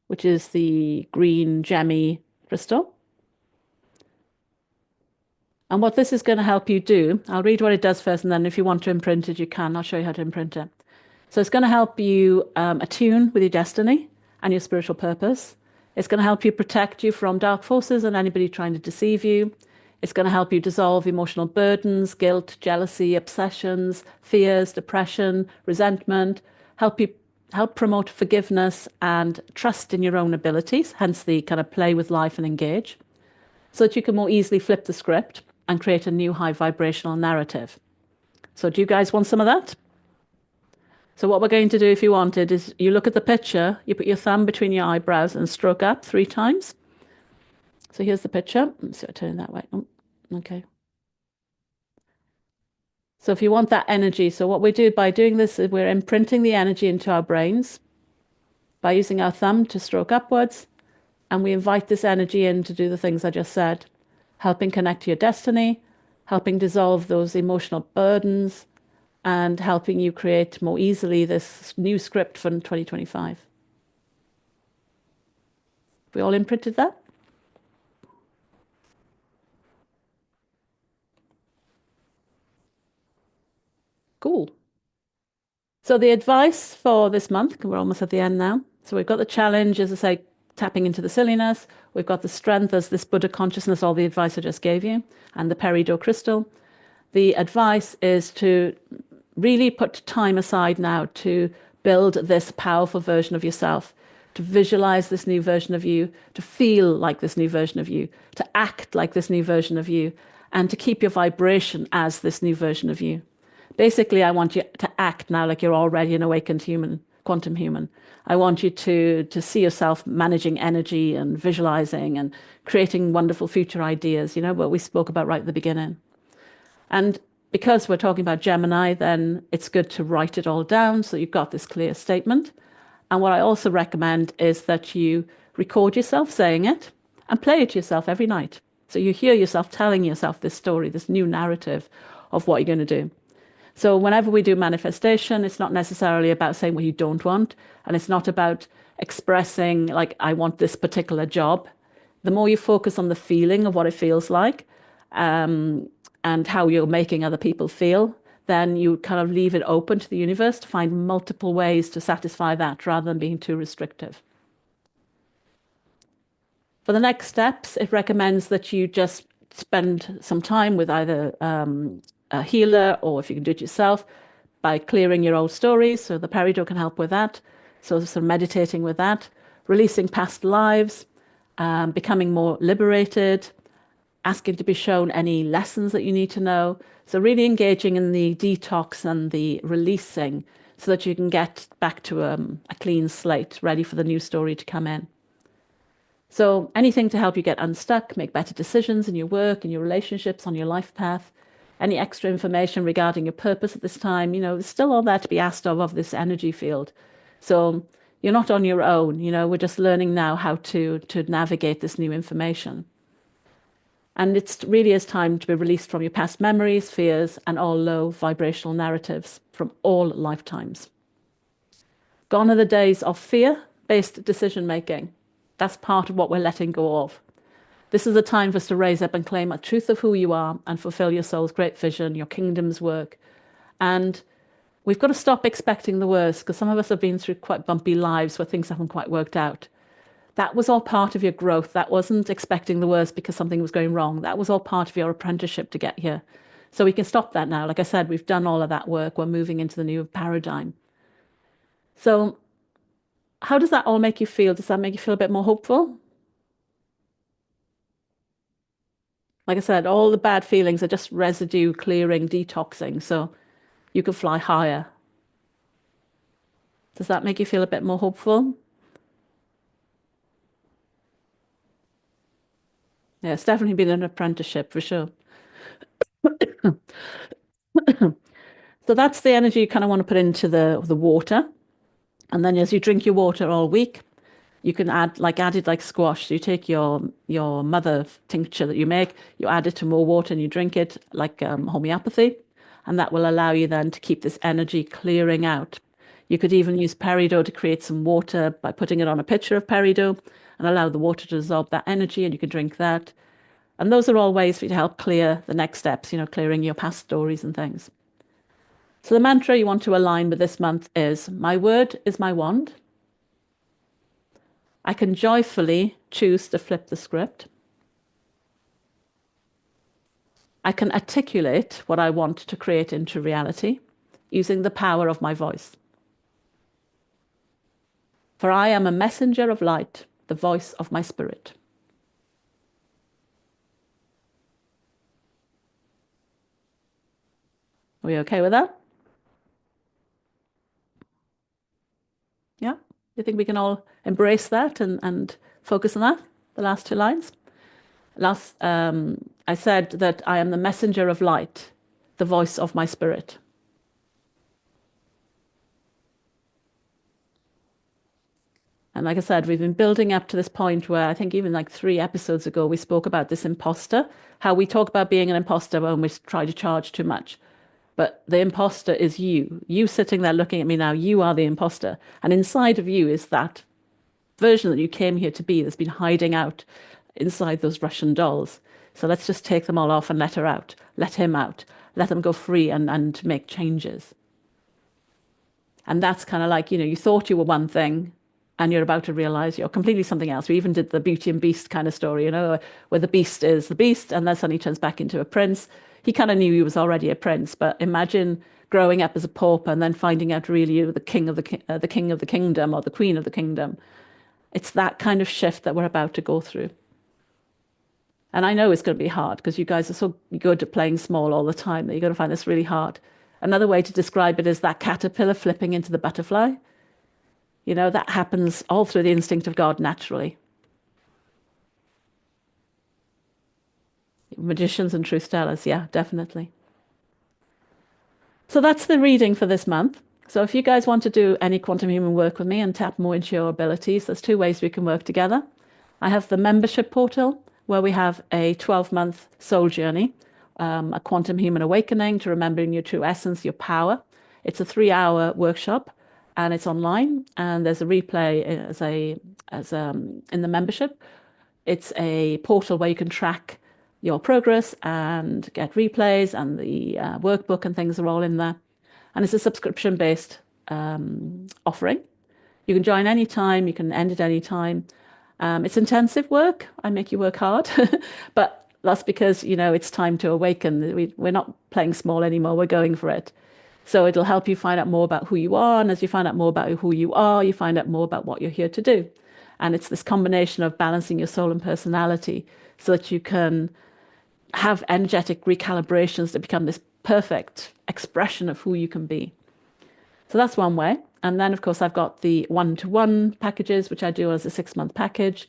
Which is the green gemmy crystal. And what this is going to help you do, I'll read what it does first, and then if you want to imprint it, you can. I'll show you how to imprint it. So it's going to help you attune with your destiny and your spiritual purpose. It's going to help you protect you from dark forces and anybody trying to deceive you. It's going to help you dissolve emotional burdens, guilt, jealousy, obsessions, fears, depression, resentment, help promote forgiveness and trust in your own abilities, hence the kind of play with life and engage, so that you can more easily flip the script and create a new high vibrational narrative. So do you guys want some of that? So what we're going to do, if you wanted, is you look at the picture, you put your thumb between your eyebrows and stroke up 3 times. So here's the picture. So I turn that way. Oh, okay. So if you want that energy, so what we do by doing this is we're imprinting the energy into our brains by using our thumb to stroke upwards, and we invite this energy in to do the things I just said, helping connect to your destiny, helping dissolve those emotional burdens, and helping you create more easily this new script for 2025. We all imprinted that? Cool. So the advice for this month, we're almost at the end now. So we've got the challenge, as I say, tapping into the silliness. We've got the strength as this Buddha consciousness, all the advice I just gave you, and the peridot crystal. The advice is to really put time aside now to build this powerful version of yourself, to visualize this new version of you, to feel like this new version of you, to act like this new version of you, and to keep your vibration as this new version of you. Basically, I want you to act now like you're already an awakened human, quantum human. I want you to see yourself managing energy and visualizing and creating wonderful future ideas, what we spoke about right at the beginning. And because we're talking about Gemini, then it's good to write it all down so you've got this clear statement. And what I also recommend is that you record yourself saying it and play it to yourself every night. So you hear yourself telling yourself this story, this new narrative of what you're going to do. So whenever we do manifestation, it's not necessarily about saying what you don't want, and it's not about expressing like, I want this particular job. The more you focus on the feeling of what it feels like, and how you're making other people feel, then you kind of leave it open to the universe to find multiple ways to satisfy that rather than being too restrictive. For the next steps, it recommends that you just spend some time with either a healer, or if you can do it yourself, by clearing your old stories. So the peridot can help with that. So sort of meditating with that, releasing past lives, becoming more liberated, asking to be shown any lessons that you need to know. So really engaging in the detox and the releasing so that you can get back to a clean slate, ready for the new story to come in. So anything to help you get unstuck, make better decisions in your work, in your relationships, on your life path. Any extra information regarding your purpose at this time, there's still all that to be asked of this energy field. So you're not on your own, we're just learning now how to navigate this new information. And it really is time to be released from your past memories, fears, and all low vibrational narratives from all lifetimes. Gone are the days of fear-based decision making. That's part of what we're letting go of. This is a time for us to raise up and claim a truth of who you are and fulfill your soul's great vision, your kingdom's work. And we've got to stop expecting the worst, because some of us have been through quite bumpy lives where things haven't quite worked out. That was all part of your growth. That wasn't expecting the worst because something was going wrong. That was all part of your apprenticeship to get here. So we can stop that now. Like I said, we've done all of that work. We're moving into the new paradigm. So how does that all make you feel? Does that make you feel a bit more hopeful? Like I said, all the bad feelings are just residue clearing, detoxing, so you can fly higher. Does that make you feel a bit more hopeful? Yeah, it's definitely been an apprenticeship for sure. So that's the energy you kind of want to put into the water. And then as you drink your water all week, you can add it like squash. So you take your mother tincture that you make, you add it to more water and you drink it like homeopathy. And that will allow you then to keep this energy clearing out. You could even use peridot to create some water by putting it on a pitcher of peridot and allow the water to dissolve that energy, and you can drink that. And those are all ways for you to help clear the next steps, clearing your past stories and things. So the mantra you want to align with this month is, my word is my wand. I can joyfully choose to flip the script. I can articulate what I want to create into reality using the power of my voice. For I am a messenger of light, the voice of my spirit. Are we okay with that? Yeah? You think we can all embrace that and focus on that? The last two lines? I said that I am the messenger of light, the voice of my spirit. And like I said, we've been building up to this point where I think even like 3 episodes ago, we spoke about this imposter, how we talk about being an imposter when we try to charge too much. But the imposter is you. You sitting there looking at me now, you are the imposter. And inside of you is that version that you came here to be that's been hiding out inside those Russian dolls. So let's just take them all off and let her out, let him out, let them go free and make changes. And that's kind of like, you thought you were one thing and you're about to realize you're completely something else. We even did the Beauty and Beast kind of story, where the beast is the beast and then suddenly turns back into a prince. He kind of knew he was already a prince, but imagine growing up as a pauper and then finding out really you're the king of the king of the kingdom or the queen of the kingdom. It's that kind of shift that we're about to go through. And I know it's going to be hard because you guys are so good at playing small all the time that you're going to find this really hard. Another way to describe it is that caterpillar flipping into the butterfly. That happens all through the instinct of God naturally. Magicians and truth tellers, yeah, definitely. So that's the reading for this month. So if you guys want to do any quantum human work with me and tap more into your abilities, there's 2 ways we can work together. I have the membership portal where we have a 12-month soul journey, a quantum human awakening to remembering your true essence, your power. It's a 3-hour workshop and it's online, and there's a replay in the membership. It's a portal where you can track your progress and get replays, and the workbook and things are all in there. And it's a subscription-based offering. You can join anytime, you can end it anytime. It's intensive work. I make you work hard, but that's because, it's time to awaken. We're not playing small anymore. We're going for it. So it'll help you find out more about who you are. And as you find out more about who you are, you find out more about what you're here to do. And it's this combination of balancing your soul and personality so that you can have energetic recalibrations that become this perfect expression of who you can be. So that's one way. And then, of course, I've got the one-to-one packages, which I do as a 6-month package,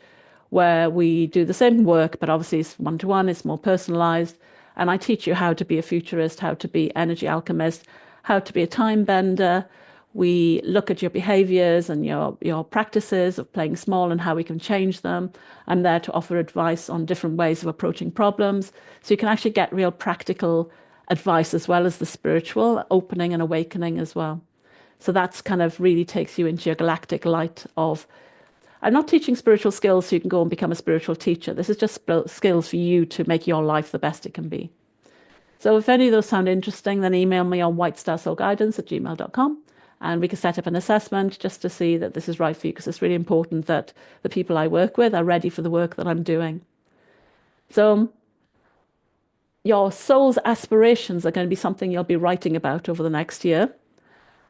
where we do the same work, but obviously it's one-to-one, it's more personalized. And I teach you how to be a futurist, how to be energy alchemist, how to be a time bender. We look at your behaviors and your practices of playing small and how we can change them. I'm there to offer advice on different ways of approaching problems. So you can actually get real practical advice as well as the spiritual opening and awakening as well. So that's kind of really takes you into your galactic light of, I'm not teaching spiritual skills so you can go and become a spiritual teacher. This is just skills for you to make your life the best it can be. So if any of those sound interesting, then email me on whitestarsoulguidance@gmail.com and we can set up an assessment just to see that this is right for you, because it's really important that the people I work with are ready for the work that I'm doing. So your soul's aspirations are going to be something you'll be writing about over the next year.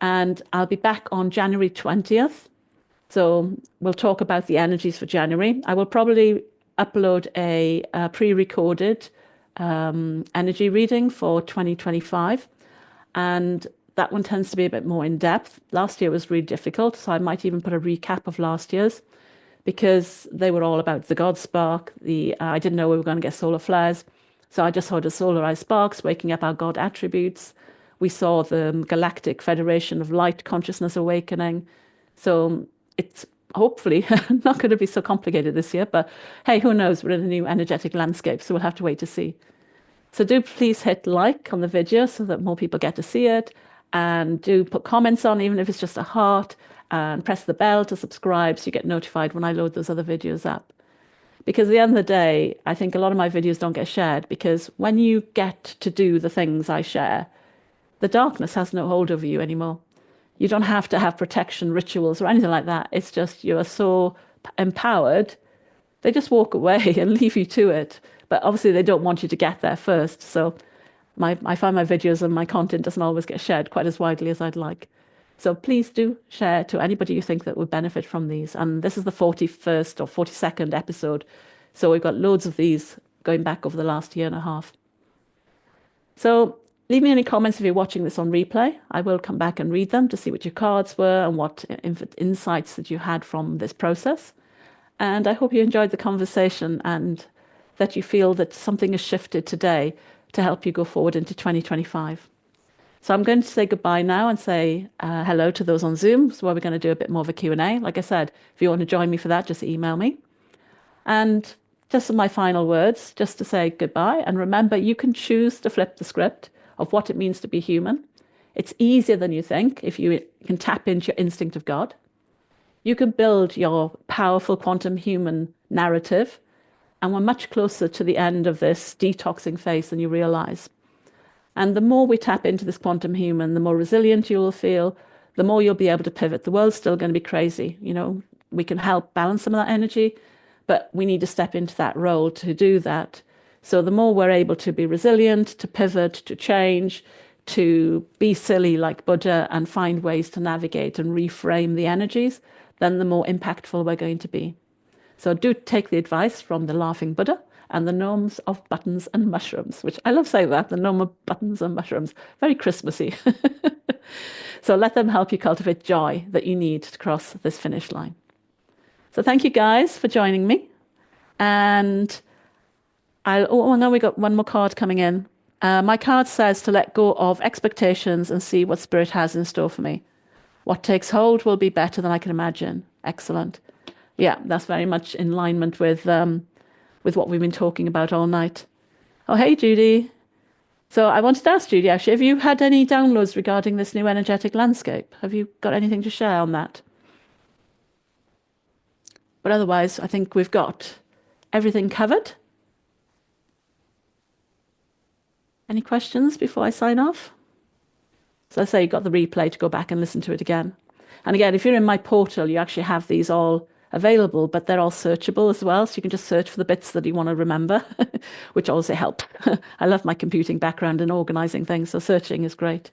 And I'll be back on January 20th. So we'll talk about the energies for January. I will probably upload a pre-recorded energy reading for 2025. And that one tends to be a bit more in depth. Last year was really difficult, so I might even put a recap of last year's, because they were all about the God spark. I didn't know we were going to get solar flares. So I just saw the solarized sparks, waking up our God attributes. We saw the Galactic Federation of Light Consciousness awakening. So it's hopefully not going to be so complicated this year, but hey, who knows? We're in a new energetic landscape, so we'll have to wait to see. So do please hit like on the video so that more people get to see it, and do put comments on, even if it's just a heart, and press the bell to subscribe so you get notified when I load those other videos up. Because at the end of the day, I think a lot of my videos don't get shared, because when you get to do the things I share, the darkness has no hold over you anymore. You don't have to have protection rituals or anything like that. It's just you are so empowered, they just walk away and leave you to it. But obviously they don't want you to get there first. So I find my videos and my content doesn't always get shared quite as widely as I'd like. So please do share to anybody you think that would benefit from these. And this is the 41st or 42nd episode. So we've got loads of these going back over the last year and a half. So leave me any comments if you're watching this on replay. I will come back and read them to see what your cards were and what insights that you had from this process. And I hope you enjoyed the conversation and that you feel that something has shifted today to help you go forward into 2025. So I'm going to say goodbye now and say hello to those on Zoom, so where we're going to do a bit more of a Q&A. Like I said, if you want to join me for that, just email me. And just my final words, just to say goodbye. And remember, you can choose to flip the script of what it means to be human. It's easier than you think if you can tap into your instinct of God. You can build your powerful quantum human narrative, and we're much closer to the end of this detoxing phase than you realize. And the more we tap into this quantum human, the more resilient you will feel, the more you'll be able to pivot. The world's still going to be crazy. You know, we can help balance some of that energy, but we need to step into that role to do that. So the more we're able to be resilient, to pivot, to change, to be silly like Buddha and find ways to navigate and reframe the energies, then the more impactful we're going to be. So do take the advice from the laughing Buddha and the gnomes of buttons and mushrooms, which I love saying that, the gnome of buttons and mushrooms, very Christmassy. So let them help you cultivate joy that you need to cross this finish line. So thank you guys for joining me. And now we got one more card coming in. My card says to let go of expectations and see what Spirit has in store for me. What takes hold will be better than I can imagine. Excellent. Yeah, that's very much in alignment with what we've been talking about all night. Oh, hey, Judy. So I wanted to ask Judy, actually, have you had any downloads regarding this new energetic landscape? Have you got anything to share on that? But otherwise, I think we've got everything covered. Any questions before I sign off? So I say you've got the replay to go back and listen to it again. And again, if you're in my portal, you actually have these all available, but they're all searchable as well. So you can just search for the bits that you want to remember, which also help. I love my computing background and organizing things, so searching is great.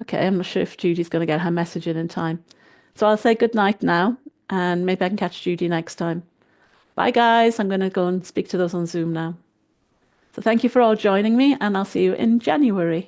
Okay, I'm not sure if Judy's going to get her message in time. So I'll say good night now, and maybe I can catch Judy next time. Bye, guys. I'm going to go and speak to those on Zoom now. So thank you for all joining me, and I'll see you in January.